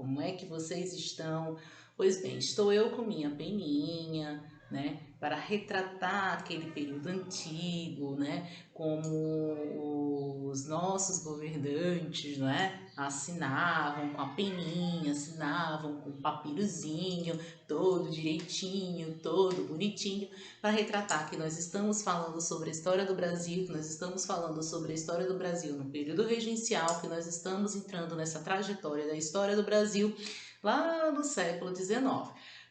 Como é que vocês estão? Pois bem, estou eu com minha peninha, né, para retratar aquele período antigo, né, como os nossos governantes, né, assinavam com a peninha, assinavam com um papirozinho, todo direitinho, todo bonitinho, para retratar que nós estamos falando sobre a história do Brasil, que nós estamos falando sobre a história do Brasil no período regencial, que nós estamos entrando nessa trajetória da história do Brasil lá no século XIX.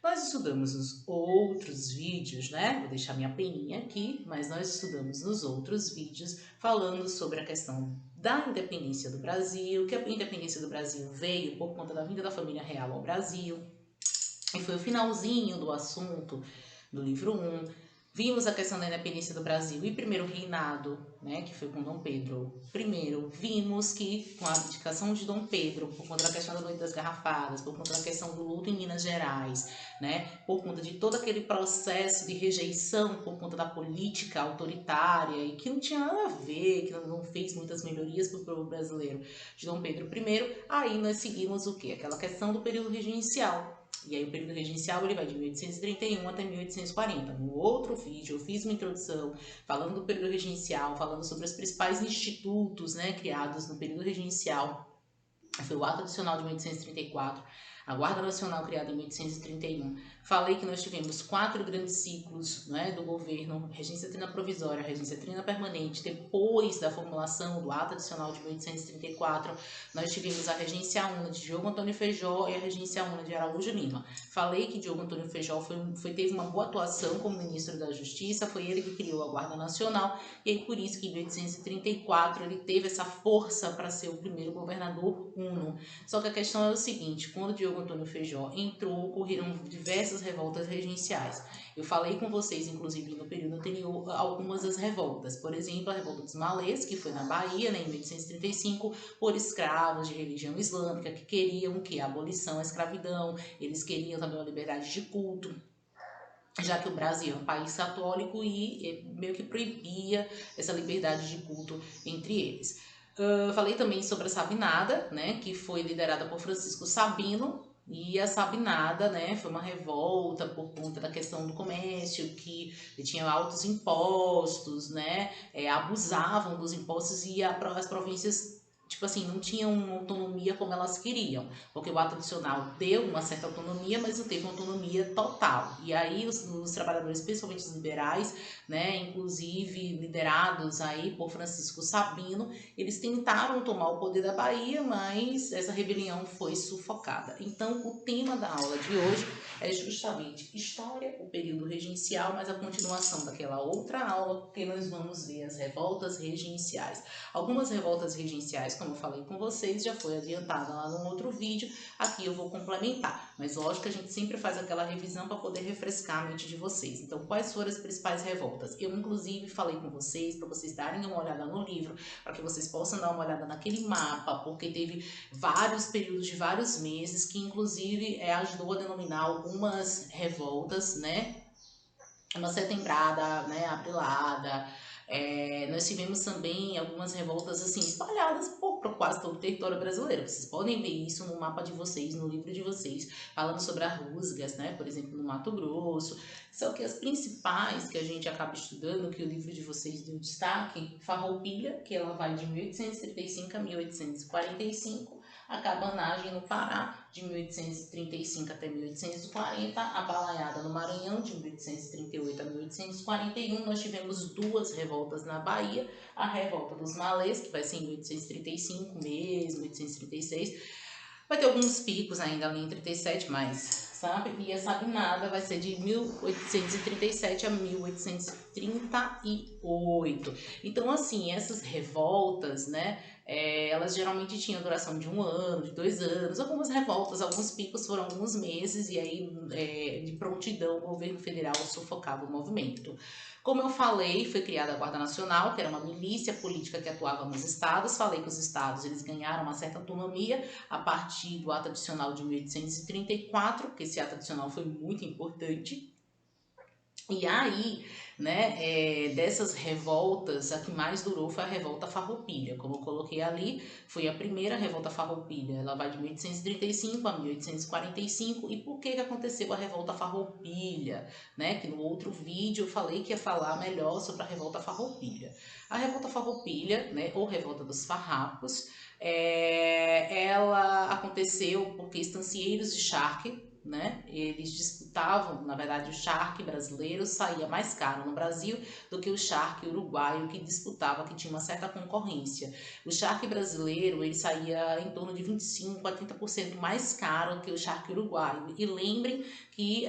Nós estudamos nos outros vídeos, né? Vou deixar minha peninha aqui, mas nós estudamos nos outros vídeos falando sobre a questão da independência do Brasil, que a independência do Brasil veio por conta da vinda da família real ao Brasil, e foi o finalzinho do assunto do livro 1. Vimos a questão da independência do Brasil e primeiro reinado, né, que foi com Dom Pedro I. Vimos que com a abdicação de Dom Pedro, por conta da questão da Noite das Garrafadas, por conta da questão do luto em Minas Gerais, né, por conta de todo aquele processo de rejeição por conta da política autoritária e que não tinha nada a ver, que não fez muitas melhorias para o povo brasileiro de Dom Pedro I, aí nós seguimos o quê? Aquela questão do período regencial. E aí o período regencial ele vai de 1831 até 1840. No outro vídeo eu fiz uma introdução falando do período regencial, falando sobre os principais institutos, né, criados no período regencial. Foi o Ato Adicional de 1834, a Guarda Nacional criada em 1831. Falei que nós tivemos 4 grandes ciclos, né, do governo, regência trina provisória, regência trina permanente. Depois da formulação do Ato Adicional de 1834, nós tivemos a regência una de Diogo Antônio Feijó e a regência una de Araújo Lima. Falei que Diogo Antônio Feijó teve uma boa atuação como ministro da Justiça, foi ele que criou a Guarda Nacional, e aí por isso que em 1834 ele teve essa força para ser o primeiro governador uno. Só que a questão é o seguinte, quando Diogo Antônio Feijó entrou, ocorreram diversas revoltas regenciais. Eu falei com vocês, inclusive, no período anterior, algumas das revoltas. Por exemplo, a revolta dos Malês, que foi na Bahia, né, em 1835, por escravos de religião islâmica, que queriam que a abolição à escravidão, eles queriam também a liberdade de culto, já que o Brasil é um país católico e meio que proibia essa liberdade de culto entre eles. Falei também sobre a Sabinada, né, que foi liderada por Francisco Sabino, e a Sabinada, né, foi uma revolta por conta da questão do comércio, que tinha altos impostos, né, abusavam dos impostos e as províncias, tipo assim, não tinham uma autonomia como elas queriam, porque o ato adicional deu uma certa autonomia, mas não teve uma autonomia total. E aí os trabalhadores, principalmente os liberais, né, inclusive liderados aí por Francisco Sabino, eles tentaram tomar o poder da Bahia, mas essa rebelião foi sufocada. Então, o tema da aula de hoje é justamente história, o período regencial, mas a continuação daquela outra aula, porque nós vamos ver as revoltas regenciais. Algumas revoltas regenciais, como eu falei com vocês, já foi adiantada lá no outro vídeo, aqui eu vou complementar. Mas lógico que a gente sempre faz aquela revisão para poder refrescar a mente de vocês. Então, quais foram as principais revoltas? Eu, inclusive, falei com vocês, para vocês darem uma olhada no livro, para que vocês possam dar uma olhada naquele mapa, porque teve vários períodos de vários meses, que inclusive ajudou a denominar algumas revoltas, né? Uma setembrada, né, aprilada. Nós tivemos também algumas revoltas assim espalhadas por quase todo o território brasileiro. Vocês podem ver isso no mapa de vocês, no livro de vocês, falando sobre as rusgas, né, por exemplo, no Mato Grosso. Só que as principais que a gente acaba estudando, que o livro de vocês deu destaque, Farroupilha, que ela vai de 1835 a 1845, a Cabanagem no Pará, de 1835 até 1840, a Balaiada no Maranhão, de 1838 a 1841. Nós tivemos 2 revoltas na Bahia, a revolta dos Malês, que vai ser em 1835 mesmo, 1836. Vai ter alguns picos ainda ali em 37, mas, sabe? E a Sabinada vai ser de 1837 a 1838. Então, assim, essas revoltas, né? Elas geralmente tinham duração de 1 ano, de 2 anos. Algumas revoltas, alguns picos foram alguns meses, e aí, de prontidão, o governo federal sufocava o movimento. Como eu falei, foi criada a Guarda Nacional, que era uma milícia política que atuava nos estados. Falei que os estados eles ganharam uma certa autonomia a partir do Ato Adicional de 1834, porque esse Ato Adicional foi muito importante. E aí, né, dessas revoltas, a que mais durou foi a revolta Farroupilha. Como eu coloquei ali, foi a primeira revolta Farroupilha. Ela vai de 1835 a 1845. E por que aconteceu a revolta Farroupilha? Né? Que no outro vídeo eu falei que ia falar melhor sobre a revolta Farroupilha. A revolta Farroupilha, né, ou revolta dos farrapos, ela aconteceu porque estancieiros de charque, né? Eles disputavam, na verdade, o charque brasileiro saía mais caro no Brasil do que o charque uruguaio, que disputava, que tinha uma certa concorrência. O charque brasileiro, ele saía em torno de 25 a 30% mais caro que o charque uruguaio. E lembrem que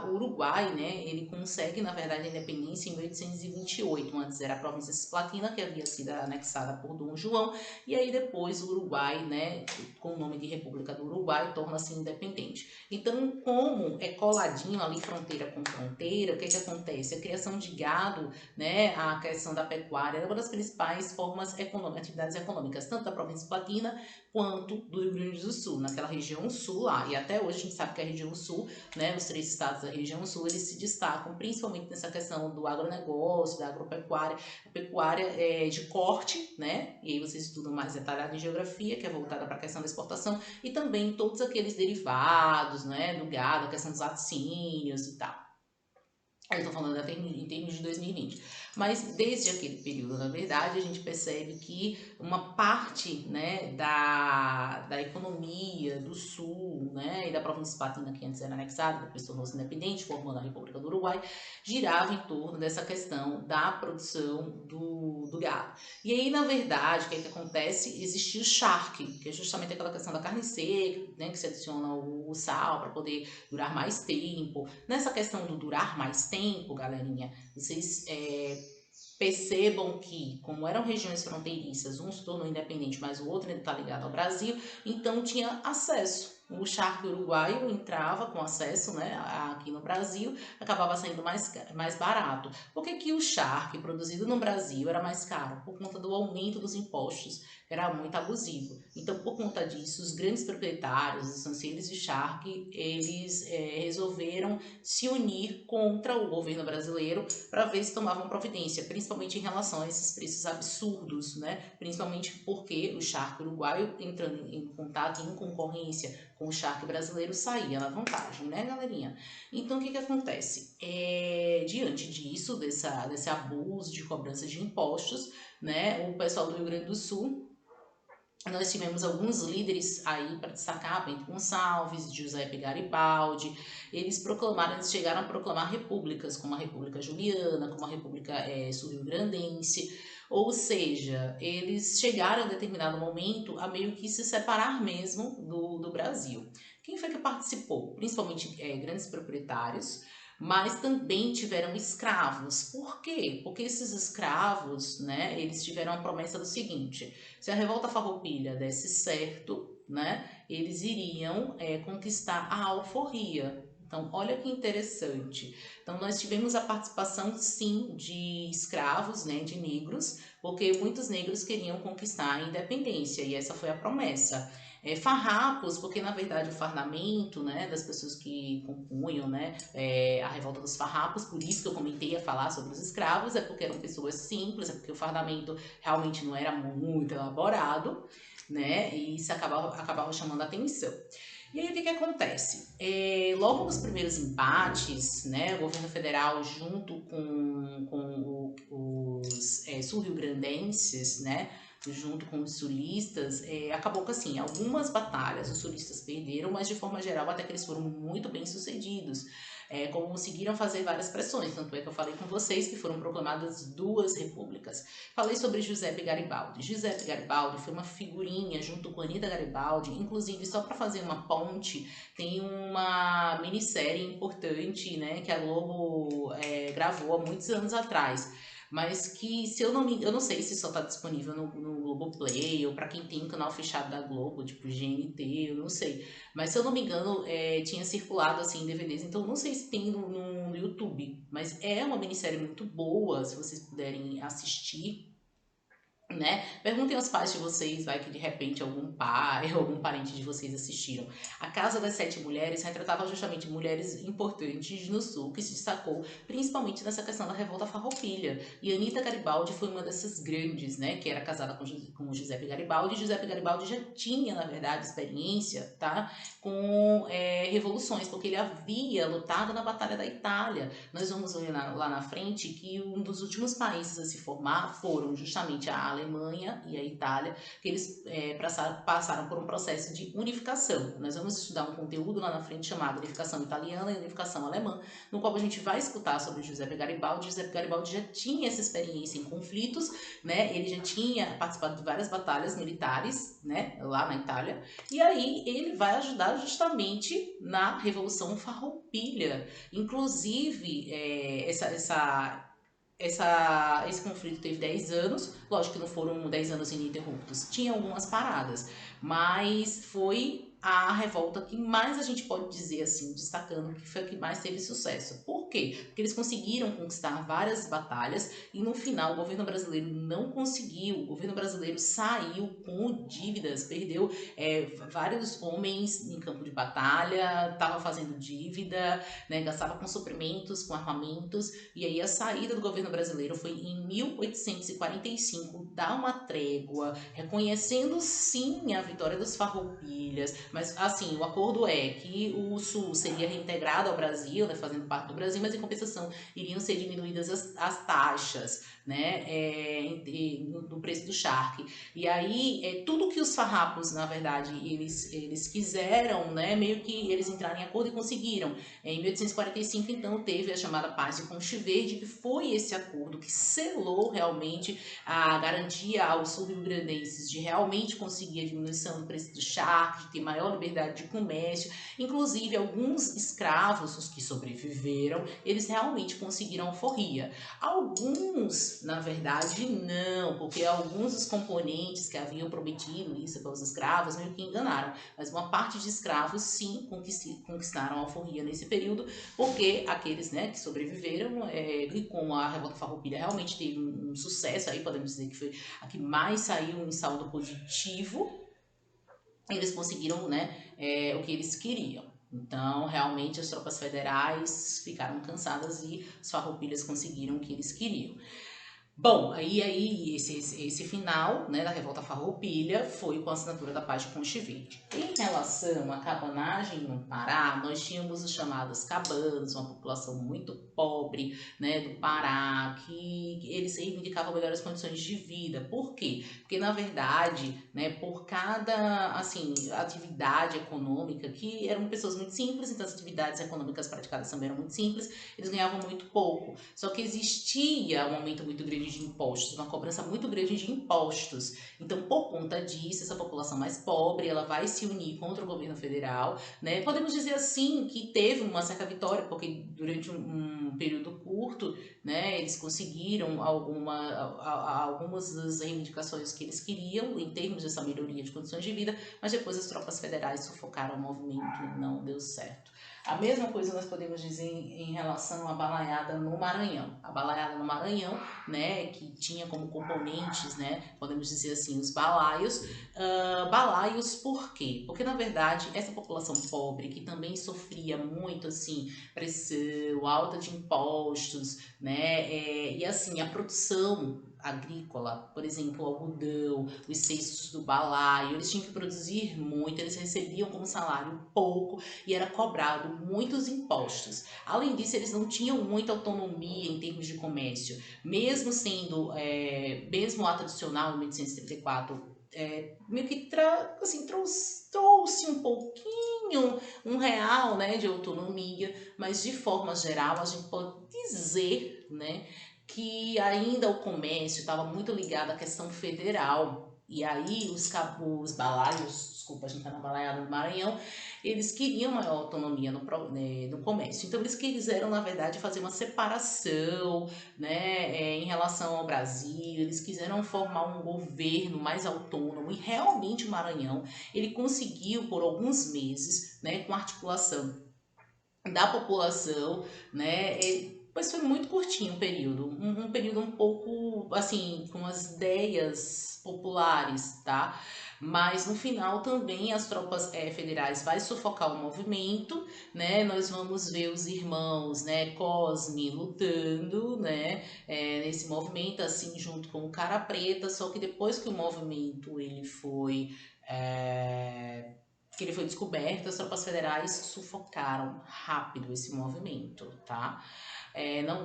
o Uruguai, né, ele consegue, na verdade, a independência em 1828. Antes era a província cisplatina, que havia sido anexada por Dom João, e aí depois o Uruguai, né, com o nome de República do Uruguai, torna-se independente. Então, como é coladinho ali fronteira com fronteira, o que acontece? A criação de gado, né, a questão da pecuária era uma das principais formas econômicas, atividades econômicas, tanto da província platina quanto do Rio Grande do Sul, naquela região sul lá. E até hoje a gente sabe que a região sul, né, os 3 estados da região sul, eles se destacam principalmente nessa questão do agronegócio, da agropecuária, a pecuária de corte, né, e aí vocês estudam mais detalhado em geografia, que é voltada para a questão da exportação, e também todos aqueles derivados, né, do gado, a questão dos laticínios e tal. Eu estou falando até em termos de 2020. Mas desde aquele período, na verdade, a gente percebe que uma parte, né, da economia do Sul, né, e da província Patina, que antes era anexada, depois tornou-se independente, formando a República do Uruguai, girava em torno dessa questão da produção do gado. E aí, na verdade, o que acontece? Existia o charque, que é justamente aquela questão da carne seca, né, que se adiciona o sal para poder durar mais tempo. Nessa questão do durar mais tempo, galerinha, vocês percebam que, como eram regiões fronteiriças, um se tornou independente, mas o outro ainda está ligado ao Brasil, então tinha acesso. O charque uruguaio entrava com acesso, né, aqui no Brasil, acabava saindo mais barato. Por que, que o charque produzido no Brasil era mais caro? Por conta do aumento dos impostos, era muito abusivo. Então, por conta disso, os grandes proprietários, os estancieiros de charque, eles resolveram se unir contra o governo brasileiro para ver se tomavam providência, principalmente em relação a esses preços absurdos, né? Principalmente porque o charque uruguaio, entrando em contato, em concorrência com o charque brasileiro, saía na vantagem, né, galerinha? Então, o que acontece? Diante disso, desse abuso de cobrança de impostos, né, o pessoal do Rio Grande do Sul, nós tivemos alguns líderes aí para destacar, Bento Gonçalves, Giuseppe Garibaldi. Eles chegaram a proclamar repúblicas, como a República Juliana, como a República Sul-Rio-Grandense. Ou seja, eles chegaram a determinado momento a meio que se separar mesmo do Brasil. Quem foi que participou? Principalmente grandes proprietários, mas também tiveram escravos. Por quê? Porque esses escravos, né, eles tiveram a promessa do seguinte: se a revolta farroupilha desse certo, né, eles iriam conquistar a alforria. Então, olha que interessante. Então, nós tivemos a participação, sim, de escravos, né, de negros, porque muitos negros queriam conquistar a independência, e essa foi a promessa. Farrapos, porque na verdade o fardamento, né, das pessoas que compunham, né, a revolta dos farrapos, por isso que eu comentei a falar sobre os escravos, é porque eram pessoas simples, é porque o fardamento realmente não era muito elaborado, né, e isso acabava chamando a atenção. E aí o que acontece? Logo nos primeiros embates, né, o governo federal junto com os sul-rio-grandenses, né, junto com os sulistas, acabou que assim, algumas batalhas os sulistas perderam, mas de forma geral até que eles foram muito bem sucedidos. Conseguiram fazer várias pressões, tanto é que eu falei com vocês que foram proclamadas 2 repúblicas. Falei sobre Giuseppe Garibaldi. Giuseppe Garibaldi foi uma figurinha junto com Anita Garibaldi, inclusive só para fazer uma ponte, tem uma minissérie importante, né, que a Globo gravou há muitos anos atrás, mas que, se eu não me, eu não sei se só está disponível no Globoplay ou para quem tem um canal fechado da Globo, tipo GNT, eu não sei. Mas se eu não me engano, tinha circulado assim em DVDs, então não sei se tem no YouTube. Mas é uma minissérie muito boa, se vocês puderem assistir. né? Perguntem aos pais de vocês, vai que de repente algum pai ou algum parente de vocês assistiram. A Casa das Sete Mulheres retratava justamente mulheres importantes no Sul, que se destacou principalmente nessa questão da revolta farroupilha. E Anita Garibaldi foi uma dessas grandes, né? Que era casada com Giuseppe Garibaldi. E Giuseppe Garibaldi já tinha, na verdade, experiência, tá? Com revoluções, porque ele havia lutado na Batalha da Itália. Nós vamos ver lá na frente que um dos últimos países a se formar foram justamente a Alemanha e a Itália, que eles passaram por um processo de unificação. Nós vamos estudar um conteúdo lá na frente chamado Unificação Italiana e Unificação Alemã, no qual a gente vai escutar sobre Giuseppe Garibaldi. Giuseppe Garibaldi já tinha essa experiência em conflitos, né? Ele já tinha participado de várias batalhas militares, né? Lá na Itália. E aí ele vai ajudar justamente na Revolução Farroupilha. Inclusive, esse conflito teve 10 anos, lógico que não foram 10 anos ininterruptos, tinha algumas paradas, mas foi a revolta que mais a gente pode dizer assim, destacando que foi a que mais teve sucesso. Por quê? Porque eles conseguiram conquistar várias batalhas e no final o governo brasileiro não conseguiu, o governo brasileiro saiu com dívidas, perdeu vários homens em campo de batalha, estava fazendo dívida, né, gastava com suprimentos, com armamentos, e aí a saída do governo brasileiro foi em 1845, dar uma trégua, reconhecendo sim a vitória dos farroupilhas, mas assim, o acordo é que o Sul seria reintegrado ao Brasil, né, fazendo parte do Brasil, mas em compensação iriam ser diminuídas as taxas, né, no preço do charque. E aí, tudo que os farrapos, na verdade, eles quiseram, né, meio que eles entraram em acordo e conseguiram. Em 1845, então, teve a chamada Paz de Ponte Verde, que foi esse acordo que selou realmente a garantia aos sul-rio-grandenses de realmente conseguir a diminuição do preço do charque, de ter maior liberdade de comércio. Inclusive, alguns escravos, os que sobreviveram, eles realmente conseguiram alforria. Alguns, na verdade, não, porque alguns dos componentes que haviam prometido isso para os escravos meio que enganaram. Mas uma parte de escravos, sim, conquistaram a alforria nesse período, porque aqueles, né, que sobreviveram e com a revolta farroupilha realmente teve um sucesso, aí podemos dizer que foi a que mais saiu em saldo positivo, eles conseguiram, né, o que eles queriam. Então, realmente, as tropas federais ficaram cansadas e os farroupilhas conseguiram o que eles queriam. Bom, esse final, né, da Revolta Farroupilha foi com a assinatura da Paz de Ponte Verde. Em relação à cabanagem no Pará, nós tínhamos os chamados cabanos, uma população muito pobre, né, do Pará, que eles reivindicavam melhores condições de vida. Por quê? Porque, na verdade, né, por cada, assim, atividade econômica, que eram pessoas muito simples, então as atividades econômicas praticadas também eram muito simples, eles ganhavam muito pouco. Só que existia um aumento muito grande de impostos, uma cobrança muito grande de impostos. Então, por conta disso, essa população mais pobre, ela vai se unir contra o governo federal, né? Podemos dizer assim que teve uma certa vitória, porque durante um período curto, né, eles conseguiram algumas das reivindicações que eles queriam em termos dessa melhoria de condições de vida, mas depois as tropas federais sufocaram o movimento e não deu certo. A mesma coisa nós podemos dizer em relação à balaiada no Maranhão. A balaiada no Maranhão, né, que tinha como componentes, né, podemos dizer assim, os balaios. Balaios por quê? Porque, na verdade, essa população pobre, que também sofria muito, assim, pressão, alta de impostos, né, e assim, a produção agrícola, por exemplo, o algodão, os cestos do balaio, eles tinham que produzir muito, eles recebiam como salário pouco, e era cobrado muitos impostos. Além disso, eles não tinham muita autonomia em termos de comércio, mesmo sendo, mesmo o ato adicional em 1834, meio que assim, trouxe um pouquinho, R$ 1, né, de autonomia, mas de forma geral a gente pode dizer, né, que ainda o comércio estava muito ligado à questão federal. E aí os balaios, desculpa, a gente está na balaiada do Maranhão, eles queriam maior autonomia no comércio. Então, eles quiseram, na verdade, fazer uma separação, né, em relação ao Brasil. Eles quiseram formar um governo mais autônomo. E, realmente, o Maranhão, ele conseguiu, por alguns meses, né, com articulação da população, né, Pois foi muito curtinho o período, um período um pouco, assim, com as ideias populares, tá? Mas no final também as tropas federais vai sufocar o movimento, né? Nós vamos ver os irmãos, né, Cosme lutando, né, nesse movimento, assim, junto com o Cara Preta, só que depois que o movimento que ele foi descoberto, as tropas federais sufocaram rápido esse movimento, tá?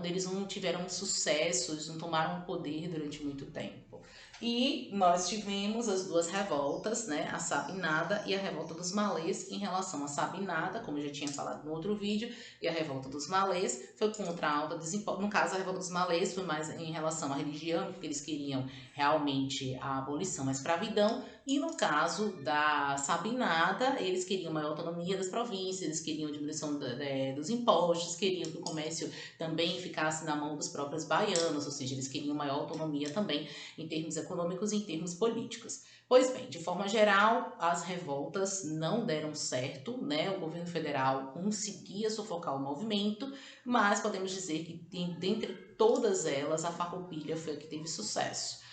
Eles não tiveram sucesso, eles não tomaram poder durante muito tempo. E nós tivemos as duas revoltas, né, a Sabinada e a revolta dos Malês. Em relação à Sabinada, como eu já tinha falado no outro vídeo, e a revolta dos Malês foi contra a alta desemposto. No caso, a revolta dos Malês foi mais em relação à religião, porque eles queriam realmente a abolição da escravidão. E no caso da Sabinada, eles queriam maior autonomia das províncias, eles queriam diminuição dos impostos, queriam que o comércio também ficasse na mão dos próprios baianos, ou seja, eles queriam maior autonomia também em termos econômicos e em termos políticos. Pois bem, de forma geral, as revoltas não deram certo, né? O governo federal conseguia sufocar o movimento, mas podemos dizer que dentre todas elas, a Farroupilha foi a que teve sucesso.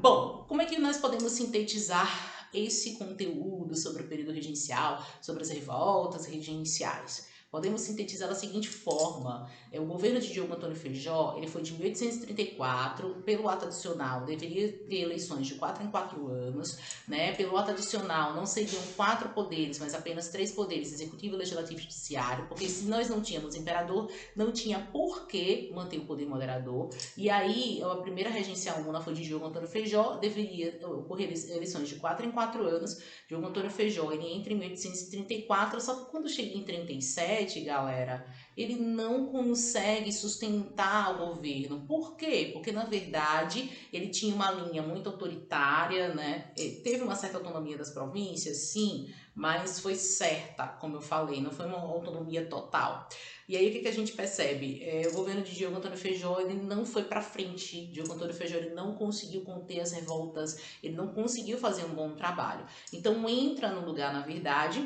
Bom, como é que nós podemos sintetizar esse conteúdo sobre o período regencial, sobre as revoltas regenciais? Podemos sintetizar da seguinte forma: o governo de Diogo Antônio Feijó, ele foi de 1834, pelo ato adicional deveria ter eleições de 4 em 4 anos, né? Pelo ato adicional não seriam 4 poderes, mas apenas 3 poderes, executivo, legislativo e judiciário, porque se nós não tínhamos imperador, não tinha por que manter o poder moderador. E aí, a primeira regencial umana foi de Diogo Antônio Feijó, deveria ocorrer eleições de 4 em 4 anos. Diogo Antônio Feijó, ele entra em 1834, só que quando chega em 37, galera, ele não consegue sustentar o governo. Por quê? Porque, na verdade, ele tinha uma linha muito autoritária, né? Ele teve uma certa autonomia das províncias, sim, mas foi certa, como eu falei, não foi uma autonomia total. E aí o que a gente percebe? O governo de Diogo Antônio Feijó, ele não foi para frente. Diogo Antônio Feijó, ele não conseguiu conter as revoltas, ele não conseguiu fazer um bom trabalho. Então entra no lugar, na verdade,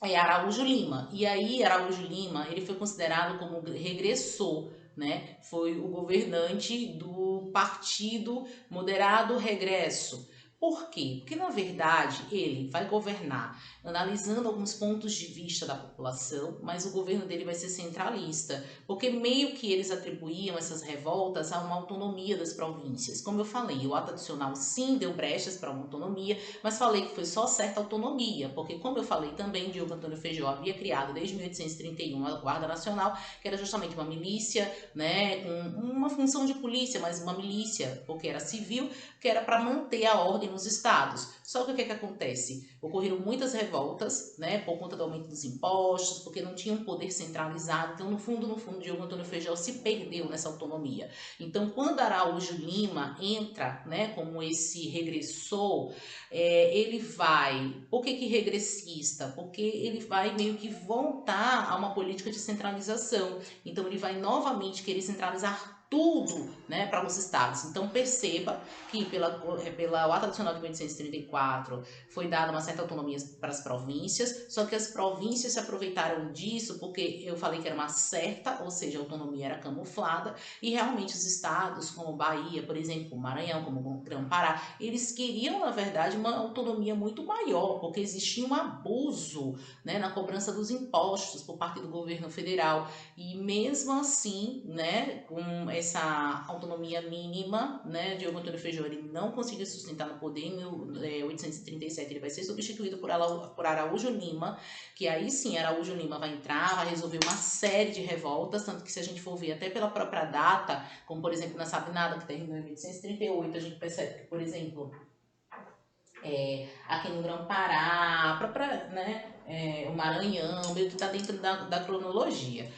Araújo Lima. E aí Araújo Lima, ele foi considerado como regressor, né? Foi o governante do Partido Moderado Regresso. Por quê? Porque, na verdade, ele vai governar analisando alguns pontos de vista da população, mas o governo dele vai ser centralista, porque meio que eles atribuíam essas revoltas a uma autonomia das províncias. Como eu falei, o ato adicional sim deu brechas para uma autonomia, mas falei que foi só certa autonomia, porque, como eu falei também, Diogo Antônio Feijó havia criado desde 1831 a Guarda Nacional, que era justamente uma milícia, né, com uma função de polícia, mas uma milícia, porque era civil, que era para manter a ordem nos estados. Só que o que acontece? Ocorreram muitas revoltas, né, por conta do aumento dos impostos, porque não tinha um poder centralizado. Então, no fundo, Diogo Antônio Feijó se perdeu nessa autonomia. Então, quando Araújo Lima entra, né, como esse regressor, ele vai... Por que regressista? Porque ele vai meio que voltar a uma política de centralização. Então, ele vai novamente querer centralizar tudo, né, para os estados. Então perceba que pela ato adicional de 1834 foi dada uma certa autonomia para as províncias, só que as províncias se aproveitaram disso porque eu falei que era uma certa, ou seja, a autonomia era camuflada, e realmente os estados como Bahia, por exemplo, Maranhão, como Grã-Pará, eles queriam, na verdade, uma autonomia muito maior, porque existia um abuso, né, na cobrança dos impostos por parte do governo federal, e mesmo assim, né, com essa autonomia mínima, né, Diogo Antônio Feijó, ele não conseguiu sustentar no poder. Em 1837 ele vai ser substituído por Araújo Lima, que aí sim Araújo Lima vai entrar, vai resolver uma série de revoltas, tanto que se a gente for ver até pela própria data, como por exemplo na Sabinada, que terminou em 1838, a gente percebe que, por exemplo, aqui no Grão-Pará, o Maranhão, meio que está dentro da cronologia.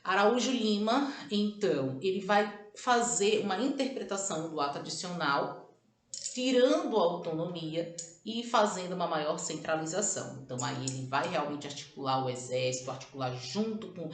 Araújo Lima, então, ele vai fazer uma interpretação do ato adicional, tirando a autonomia, e fazendo uma maior centralização. Então aí ele vai realmente articular o exército, articular junto com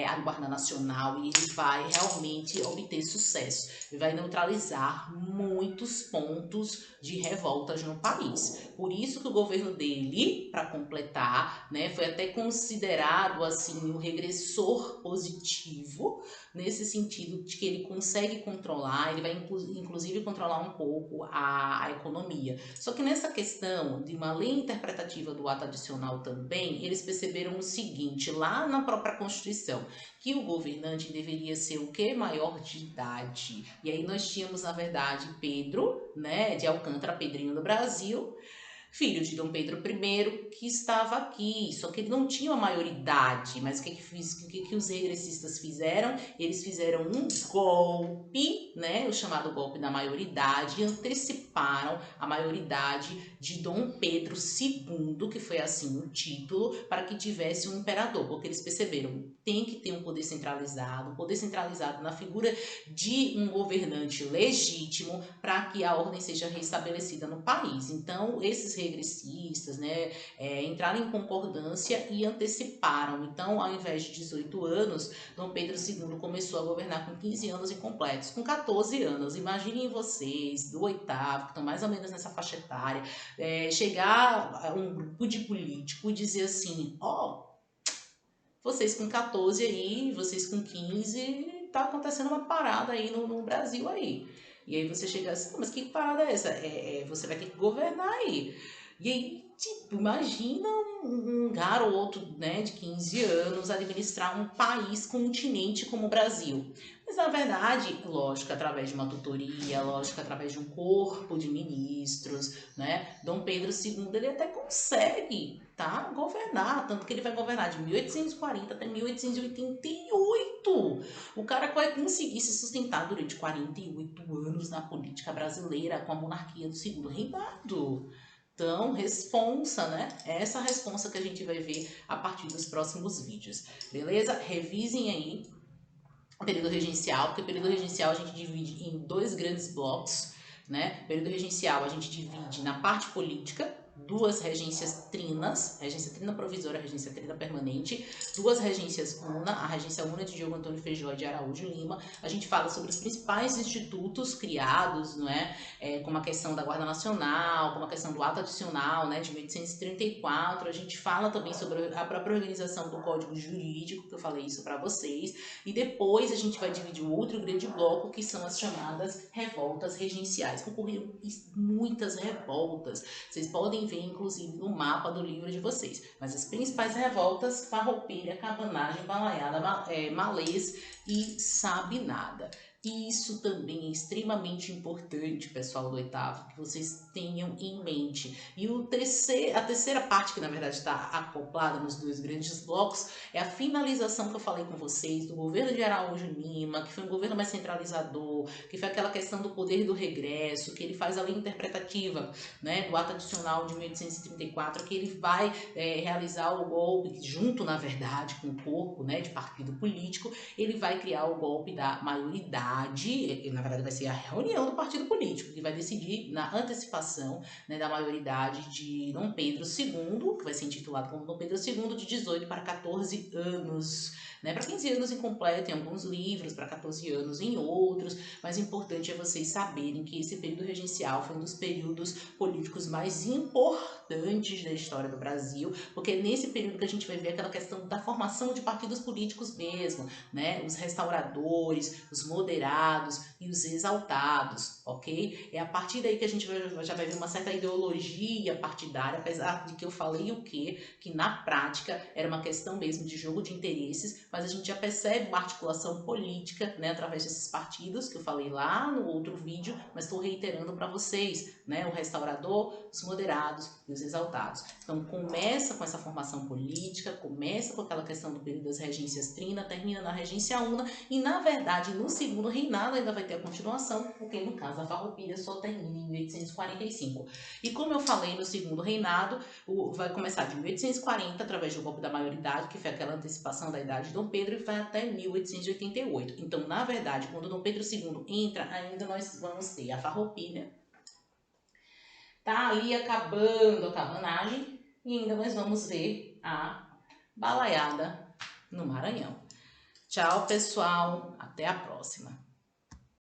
a Guarda Nacional, e ele vai realmente obter sucesso. Ele vai neutralizar muitos pontos de revoltas no país. Por isso que o governo dele, para completar, né, foi até considerado assim um regressor positivo, nesse sentido de que ele consegue controlar, ele vai inclusive controlar um pouco a economia. Só que nessa questão de uma lei interpretativa do ato adicional também, eles perceberam o seguinte, lá na própria Constituição, que o governante deveria ser o quê? Maior de idade. E aí nós tínhamos, na verdade, Pedro, né, de Alcântara, Pedrinho do Brasil, filho de Dom Pedro I, que estava aqui, só que ele não tinha uma maioridade. Mas o que os regressistas fizeram? Eles fizeram um golpe, né, o chamado golpe da maioridade, e anteciparam a maioridade de Dom Pedro II, que foi assim o título, para que tivesse um imperador, porque eles perceberam, tem que ter um poder centralizado na figura de um governante legítimo, para que a ordem seja restabelecida no país. Então, esses regressistas, né, entraram em concordância e anteciparam. Então, ao invés de 18 anos, Dom Pedro II começou a governar com 15 anos incompletos, com 14 anos. Imaginem vocês, do oitavo, que estão mais ou menos nessa faixa etária, chegar a um grupo de político e dizer assim, vocês com 14 aí, vocês com 15, tá acontecendo uma parada aí no Brasil aí. E aí você chega assim, mas que parada é essa? Você vai ter que governar aí. E aí, tipo, imagina um garoto, né, de 15 anos administrar um país continente como o Brasil. Mas, na verdade, lógico, através de uma tutoria, lógico, através de um corpo de ministros, né, Dom Pedro II, ele até consegue, tá, governar, tanto que ele vai governar de 1840 até 1888. O cara vai conseguir se sustentar durante 48 anos na política brasileira com a monarquia do segundo reinado. Então, responsa, né? É essa responsa que a gente vai ver a partir dos próximos vídeos. Beleza? Revisem aí o período regencial, porque o período regencial a gente divide em dois grandes blocos, né? O período regencial a gente divide na parte política, duas regências trinas, regência trina provisória, regência trina permanente, duas regências una, a regência una de Diogo Antônio Feijó de Araújo Lima. A gente fala sobre os principais institutos criados, não é? Como a questão da Guarda Nacional, como a questão do ato adicional, né, de 1834. A gente fala também sobre a própria organização do Código Jurídico, que eu falei isso para vocês. E depois a gente vai dividir o outro grande bloco, que são as chamadas revoltas regenciais. Ocorreram muitas revoltas. Vocês podem ver, inclusive, no mapa do livro de vocês. Mas as principais revoltas: Farroupilha, Cabanagem, Balaiada, Malês e Sabinada. Isso também é extremamente importante, pessoal do oitavo, que vocês tenham em mente. E a terceira parte, que na verdade está acoplada nos dois grandes blocos, é a finalização que eu falei com vocês do governo de Araújo Lima, que foi um governo mais centralizador, que foi aquela questão do poder do regresso, que ele faz a lei interpretativa, né, do ato adicional de 1834, que ele vai realizar o golpe, junto, na verdade, com o corpo, né, de partido político, ele vai criar o golpe da maioridade. Na verdade vai ser a reunião do partido político, que vai decidir na antecipação, né, da maioridade de Dom Pedro II, que vai ser intitulado como Dom Pedro II, de 18 para 14 anos. Né, para 15 anos incompleto em alguns livros, para 14 anos em outros, mas o importante é vocês saberem que esse período regencial foi um dos períodos políticos mais importantes da história do Brasil, porque é nesse período que a gente vai ver aquela questão da formação de partidos políticos mesmo, né, os restauradores, os moderados e os exaltados, ok? É a partir daí que a gente já vai ver uma certa ideologia partidária, apesar de que eu falei o quê? Que na prática era uma questão mesmo de jogo de interesses, mas a gente já percebe uma articulação política, né, através desses partidos, que eu falei lá no outro vídeo, mas estou reiterando para vocês, né, o restaurador, os moderados e os exaltados. Então começa com essa formação política, começa com aquela questão do período das regências trina, termina na regência una, e na verdade no segundo reinado ainda vai ter a continuação, porque no caso a Farroupilha só termina em 1845. E como eu falei, no segundo reinado vai começar de 1840, através do golpe da maioridade, que foi aquela antecipação da idade de Dom Pedro, e vai até 1888. Então, na verdade, quando Dom Pedro II entra, ainda nós vamos ter a Farroupilha, tá ali acabando a cabanagem e ainda nós vamos ver a balaiada no Maranhão. Tchau, pessoal. Até a próxima.